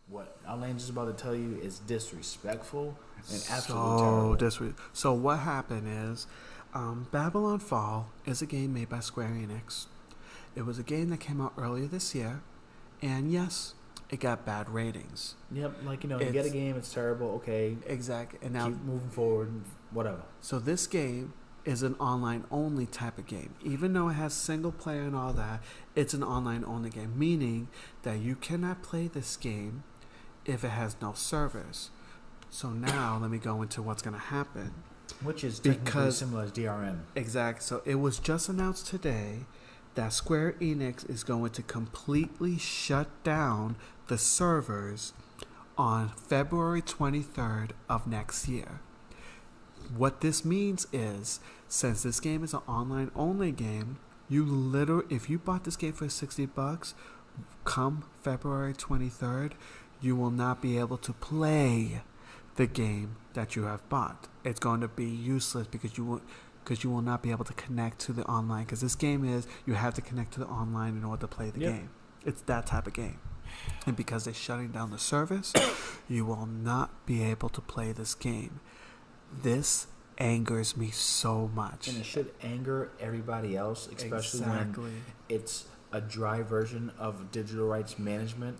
what Outlandish is about to tell you is disrespectful and absolutely terrible. So what happened is, Babylon Fall is a game made by Square Enix. It was a game that came out earlier this year, and yes, it got bad ratings. Yep, like, you get a game, it's terrible, okay. Exactly. And now keep moving forward, whatever. So this game is an online-only type of game. Even though it has single player and all that, it's an online-only game, meaning that you cannot play this game if it has no servers. So now let me go into what's going to happen. Which is technically similar as DRM. Exactly. So it was just announced today that Square Enix is going to completely shut down the servers on February 23rd of next year. What this means is, since this game is an online-only game, if you bought this game for $60, come February 23rd, you will not be able to play the game that you have bought. It's going to be useless because you will not be able to connect to the online. Because this game you have to connect to the online in order to play the game. It's that type of game. And because they're shutting down the service, you will not be able to play this game. This angers me so much. And it should anger everybody else, especially when it's a dry version of digital rights management,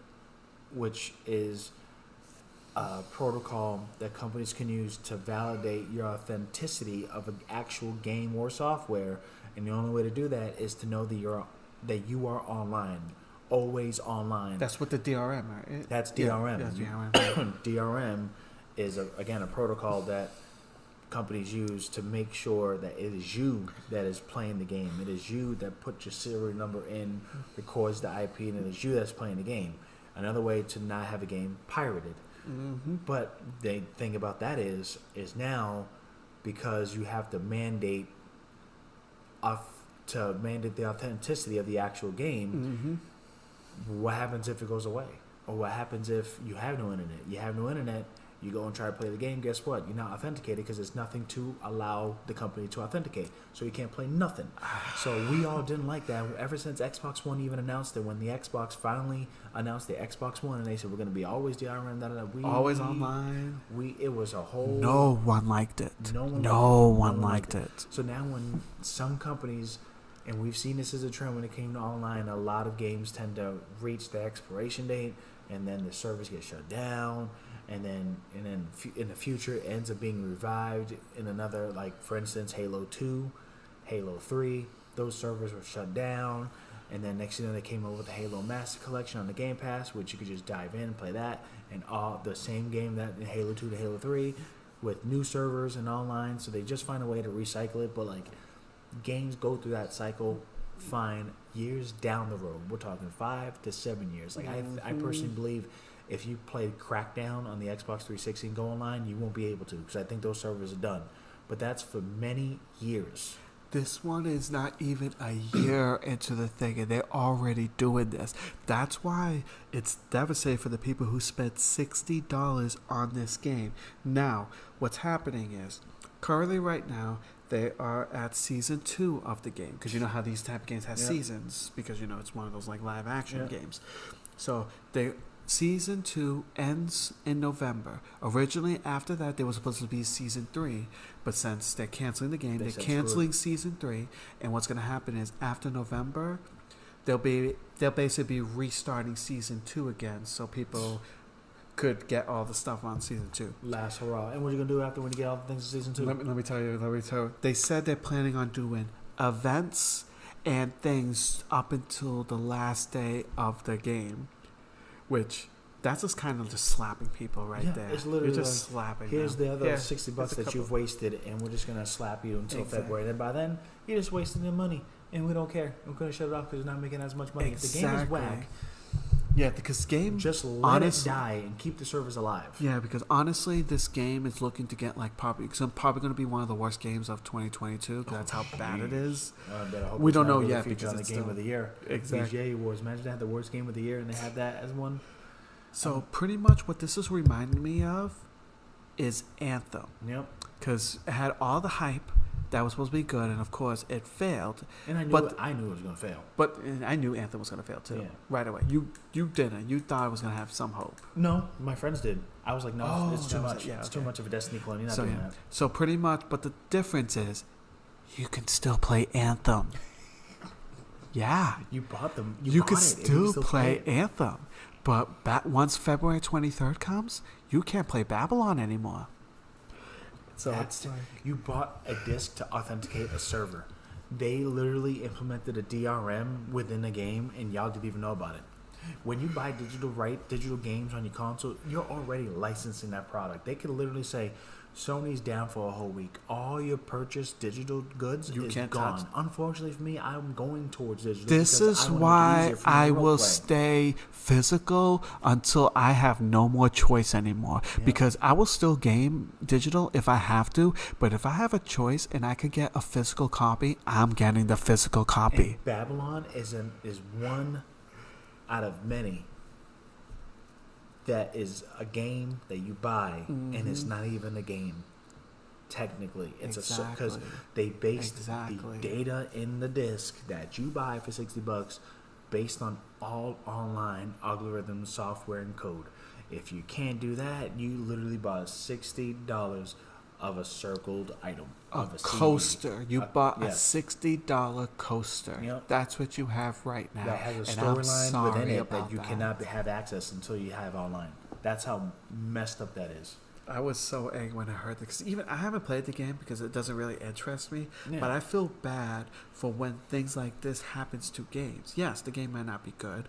which is a protocol that companies can use to validate your authenticity of an actual game or software. And the only way to do that is to know that you are online, always online. That's what the DRM, right? That's DRM. Yeah, DRM. DRM is again a protocol that companies use to make sure that it is you that is playing the game. It is you that put your serial number in, records the IP, and it is you that's playing the game. Another way to not have a game pirated. Mm-hmm. But the thing about that is now, because you have to mandate the authenticity of the actual game, what happens if it goes away? Or what happens if you have no internet? You have no internet, you go and try to play the game, guess what? You're not authenticated because there's nothing to allow the company to authenticate. So you can't play nothing. So we all didn't like that. Ever since Xbox One even announced it, when the Xbox finally announced the Xbox One and they said we're going to be always DRM, always online. It was a whole... No one liked it. No one liked it. So now when some companies, and we've seen this as a trend when it came to online, a lot of games tend to reach the expiration date and then the servers get shut down. And then in the future, it ends up being revived in another, like, for instance, Halo 2, Halo 3. Those servers were shut down. And then next thing they came over with the Halo Master Collection on the Game Pass, which you could just dive in and play that. And all the same game that in Halo 2 to Halo 3 with new servers and online. So they just find a way to recycle it. But, like, games go through that cycle fine years down the road. We're talking 5 to 7 years. Like, I personally believe... if you play Crackdown on the Xbox 360 and go online, you won't be able to because I think those servers are done. But that's for many years. This one is not even a year into the thing, and they're already doing this. That's why it's devastating for the people who spent $60 on this game. Now, what's happening is, currently right now, they are at season 2 of the game. Because you know how these type of games have seasons, because it's one of those like live action games. So Season 2 ends in November. Originally, after that, there was supposed to be Season 3. But since they're canceling the game, they're canceling Season 3. And what's going to happen is, after November, they'll basically be restarting Season 2 again. So people could get all the stuff on Season 2. Last hurrah. And what are you going to do after when you get all the things in Season 2? Let me tell you. They said they're planning on doing events and things up until the last day of the game. Which, that's just kind of just slapping people there. It's literally You're just slapping here's them. The other $60 that you've wasted, and we're just going to slap you until February. And by then, you're just wasting your money, and we don't care. We're going to shut it off because you're not making as much money. Exactly. If the game is whack, yeah, because just let it die and keep the servers alive. Yeah, because honestly, this game is looking to get probably going to be one of the worst games of 2022. That's how bad it is. We don't know yet because it's the game of the year. Exactly. VGA Awards. Imagine they had the worst game of the year and they had that as one. So pretty much what this is reminding me of is Anthem. Yep. Because it had all the hype. that was supposed to be good, and of course it failed. And I knew But- it was going to fail. But I knew Anthem was gonna fail too, Yeah. right away. You didn't. You thought it was gonna have some hope. No, my friends did. I was like, no, Oh, it's too that was much. it. Yeah, It's too okay. much of a Destiny clone. You're not So doing yeah. that. So pretty much, but the difference is, you can still play Anthem. Yeah. You bought them. You bought can it, and you still can play it. Anthem, but once February 23rd comes, you can't play Babylon anymore. So That's, it's like, you bought a disc to authenticate a server. They literally implemented a DRM within a game, and y'all didn't even know about it. When you buy digital games on your console, you're already licensing that product. They could literally say, Sony's down for a whole week. All your purchased digital goods You is can't gone. touch. Unfortunately for me, I'm going towards digital. this because is I wanna make it why easier for me I to will roleplay. stay physical until I have no more choice anymore. Yep. Because I will still game digital if I have to, but if I have a choice and I could get a physical copy, I'm getting the physical copy. And Babylon is one out of many that is a game that you buy, and it's not even a game. Technically, it's because Exactly. they based Exactly. the data in the disc that you buy for $60 based on all online algorithms, software, and code. If you can't do that, you literally bought $60 of a circled item. A of a CD. coaster. You bought a yes. $60 coaster. Yep. That's what you have right now. That has a and I'm storyline sorry within it about that you cannot have access until you have online. That's how messed up that is. I was so angry when I heard that. 'Cause even I haven't played the game because it doesn't really interest me. Yeah. But I feel bad for when things like this happens to games. Yes, the game might not be good,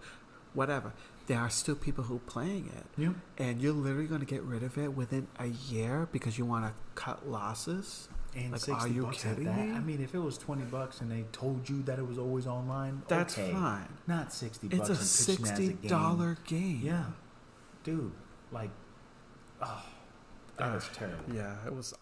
whatever. There are still people who are playing it, Yeah. and you're literally going to get rid of it within a year because you want to cut losses. And Like, 60 are you bucks at kidding that? me? I mean, if it was $20 and they told you that it was always online, That's okay. fine. Not $60 It's a and pitching it as a game. $60 game. Yeah, dude, like, oh, that was terrible. Yeah, it was.